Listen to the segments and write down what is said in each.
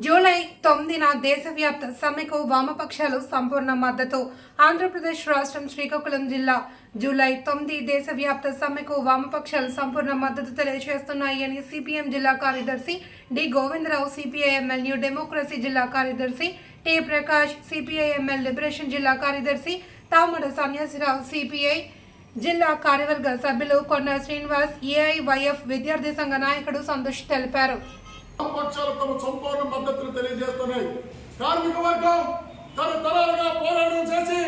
July 9న దేశవ్యాప్త సమ్మెకు వామపక్షాలు సంపూర్ణ మద్దతు. ఆంధ్రప్రదేశ్ రాష్ట్రం శ్రీకాకుళం జిల్లా జూలై 9 దేశవ్యాప్త సమ్మెకు వామపక్షాలు సంపూర్ణ మద్దతు తెలియజేస్తున్నాయని సిపిఎం జిల్లా కార్యదర్శి D Govindarao, CPIML new democracy జిల్లా కార్యదర్శి టి ప్రకాష్, సిపిఐఎంఎల్ లిబరేషన్ జిల్లా కార్యదర్శి తామడ సన్యాసిరావు, సిపిఐ జిల్లా కార్యవర్గ సభ్యులు కొన్న శ్రీనివాస్, ఏఐవైఎఫ్ విద్యార్థి సంఘ నాయకుడు సంతోష్ తెలిపారు. పక్షాలు తమ సంపూర్ణ మద్దతును తెలియజేస్తున్నాయి. కార్మిక వర్గం తరతరాలుగా పోరాటం చేసి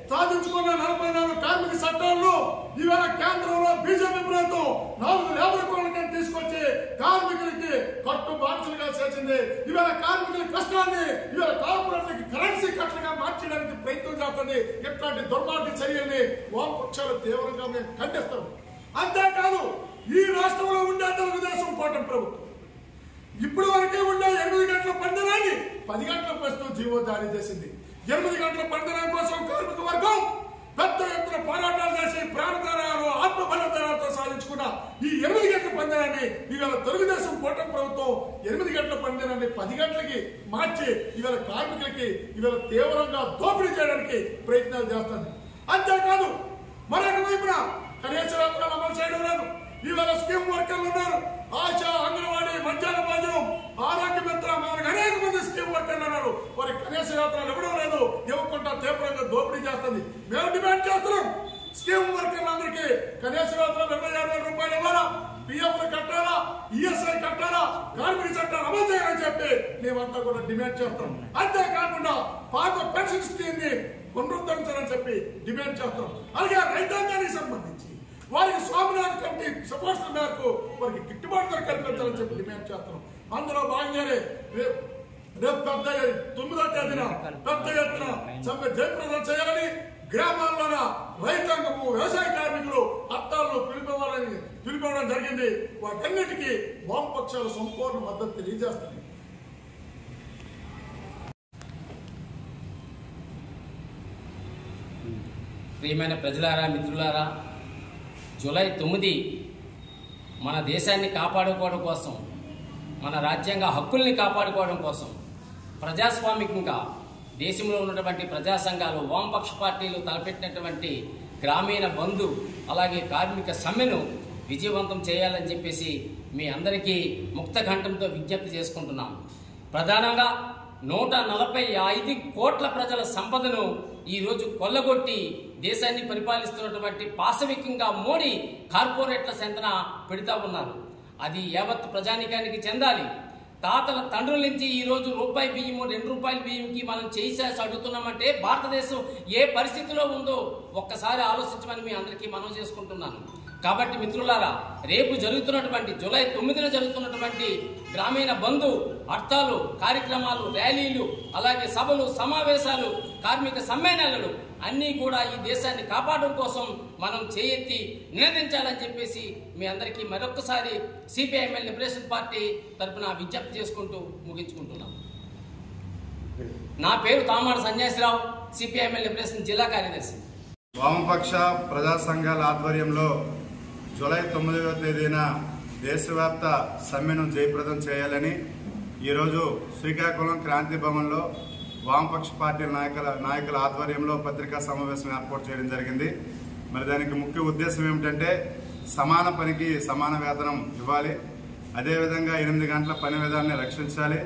సాధించుకున్న 44 కార్మిక చట్టాలను ఇవాళ కేంద్రంలో బీజేపీ ప్రభుత్వం 4 లేబర్ కోడ్లను తీసుకొచ్చి కార్మికులకి కట్టు బాధ్యులుగా చేసింది. ఇవాళ కార్మికుల కష్టాన్ని ఇవాళ కార్పొరేట్లకి కరెన్సీ కట్టలుగా మార్చడానికి ప్రయత్నం చేస్తుంది. ఇట్లాంటి దుర్మార్గ చర్యల్ని వామపక్షాలు తీవ్రంగా మేము ఖండిస్తాం. అంతేకాదు, ఈ రాష్ట్రంలో ఉండే తెలుగుదేశం కూటమి ప్రభుత్వం ఇప్పుడు వరకే ఉండే 8 గంటల పందనాన్ని 10 గంటల ప్రస్తుతం జీవో జారీ చేసింది. 8 గంటల పందనం కోసం కార్మిక వర్గం పెద్ద ఎత్తున పోరాటాలు చేసి ప్రాణత్యాగాలు, ఆత్మబలిదానాలతో సాధించుకున్న ఈ 8 గంటల పందనాన్ని ఇవాళ తెలుగుదేశం కూటమి ప్రభుత్వం 8 గంటల పందనాన్ని 10 గంటలకి మార్చి ఇవాళ కార్మికులకి ఇవాళ తీవ్రంగా దోపిడీ చేయడానికి ప్రయత్నాలు చేస్తుంది. అంతేకాదు, మరొక వైపున కనీస వేతనాలు అమలు చేయడం లేదు. ఇవాళ స్కీమ్ వర్కర్లు ఉన్నారు. ఆశా, అంగన్వాడీ, మధ్యాహ్న భోజనం, ఆరోగ్య మిత్ర, మనకు అనేక మంది స్కీమ్ వర్కర్లు ఉన్నారు. వారి కనీస వేతనాలు ఇవ్వడం లేదు. ఇవ్వకుండా తీవ్రంగా దోపిడీ చేస్తుంది. మేము డిమాండ్ చేస్తున్నాం, స్కీమ్ వర్కర్లందరికీ కనీస వేతనం 26,000 రూపాయలు ఇవ్వాలా, పిఎఫ్ కట్టాలా, ఈఎస్ఐ కట్టాలా, కార్మిక చట్టాలు అమలు చేయాలని చెప్పి మేమంతా కూడా డిమాండ్ చేస్తాం. అంతేకాకుండా పాత పెన్షన్ స్కీమ్ ని పునరుద్ధరించాలని చెప్పి డిమాండ్ చేస్తాం. అలాగే రైతాంగానికి సంబంధించి వారికి స్వామినాథ్ కమిటీ సిఫార్సుల మేరకు వారికి గిట్టుబాటు ధర కల్పించాలని చెప్పి డిమాండ్ చేస్తున్నాం. అందులో భాగంగానే రేపు 9వ తేదీన పెద్ద ఎత్తున సమ్మె జయప్రదం చేయాలని, గ్రామాల్లోన రైతాంగము, వ్యవసాయ కార్మికులు హర్తాలను పిలిపివ్వడం జరిగింది. వాటన్నిటికీ వామపక్షాలు సంపూర్ణ మద్దతు తెలియజేస్తున్నాయి. ప్రియమైన ప్రజలారా, మిత్రులారా, జూలై 9 మన దేశాన్ని కాపాడుకోవడం కోసం, మన రాజ్యాంగ హక్కుల్ని కాపాడుకోవడం కోసం ప్రజాస్వామికంగా దేశంలో ఉన్నటువంటి ప్రజా సంఘాలు, వామపక్ష పార్టీలు తలపెట్టినటువంటి గ్రామీణ బంధు అలాగే కార్మిక సమ్మెను విజయవంతం చేయాలని చెప్పేసి మీ అందరికీ ముక్త కంఠంతో విజ్ఞప్తి చేసుకుంటున్నాం. ప్రధానంగా 145 కోట్ల ప్రజల సంపదను ఈరోజు కొల్లగొట్టి దేశాన్ని పరిపాలిస్తున్నటువంటి పాశవికంగా మోడీ కార్పొరేట్ల సెంతన పెడతా ఉన్నారు. అది యావత్ ప్రజానికానికి చెందాలి. తాతల తండ్రుల నుంచి ఈరోజు రూపాయి బియ్యము, 2 రూపాయల బియ్యంకి మనం చేసేసి అడుగుతున్నామంటే భారతదేశం ఏ పరిస్థితిలో ఉందో ఒక్కసారి ఆలోచించమని మీ అందరికీ మనవి చేసుకుంటున్నాను. కాబట్టి మిత్రులారా, రేపు జరుగుతున్నటువంటి జూలై 9న జరుగుతున్నటువంటి గ్రామీణ బంధు, హర్తాలు, కార్యక్రమాలు, ర్యాలీలు, అలాగే సభలు, సమావేశాలు, కార్మిక సమ్మేళనాలు అన్నీ కూడా ఈ దేశాన్ని కాపాడడం కోసం మనం చేయెత్తి నినదించాలని చెప్పేసి మీ అందరికీ మరొకసారి సిపిఐఎంఎల్ లిబరేషన్ పార్టీ తరఫున విజ్ఞప్తి చేసుకుంటూ ముగించుకుంటున్నాం. నా పేరు తామడ సన్యాసిరావు, సిపిఐఎంఎల్ లిబరేషన్ జిల్లా కార్యదర్శి. వామపక్ష ప్రజా సంఘాల ఆధ్వర్యంలో జూలై 9వ తేదీన దేశవ్యాప్త సమ్మెను జయప్రదం చేయాలని ఈరోజు శ్రీకాకుళం క్రాంతి భవన్లో వామపక్ష పార్టీ నాయకుల ఆధ్వర్యంలో పత్రికా సమావేశం ఏర్పాటు చేయడం జరిగింది. మరి దానికి ముఖ్య ఉద్దేశం ఏమిటంటే సమాన పనికి సమాన వేతనం ఇవ్వాలి, అదేవిధంగా 8 గంటల పని విధానాన్ని రక్షించాలి.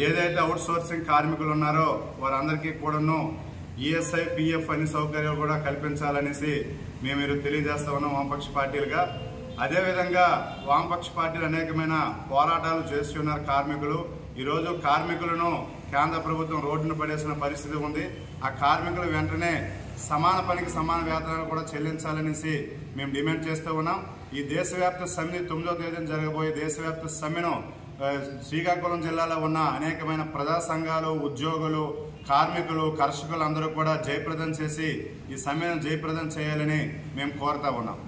ఏదైతే అవుట్ సోర్సింగ్ కార్మికులు ఉన్నారో వారందరికీ కూడాను ఈఎస్ఐ, పిఎఫ్ అన్ని సౌకర్యాలు కూడా కల్పించాలనేసి మేము తెలియజేస్తా ఉన్నాం వామపక్ష పార్టీలుగా. అదేవిధంగా వామపక్ష పార్టీలు అనేకమైన పోరాటాలు చేస్తున్నారు కార్మికులు. ఈరోజు కార్మికులను కేంద్ర ప్రభుత్వం రోడ్డును పడేసిన పరిస్థితి ఉంది. ఆ కార్మికులు వెంటనే సమాన పనికి సమాన వేతనాలు కూడా చెల్లించాలనేసి మేము డిమాండ్ చేస్తూ ఉన్నాం. ఈ దేశవ్యాప్త సమ్మె 9వ తేదీన జరగబోయే దేశవ్యాప్త సమ్మెను శ్రీకాకుళం జిల్లాలో ఉన్న అనేకమైన ప్రజా సంఘాలు, ఉద్యోగులు, కార్మికులు, కర్షకులు అందరూ కూడా జయప్రదం చేసి ఈ సమ్మెను జయప్రదం చేయాలని మేము కోరుతా ఉన్నాం.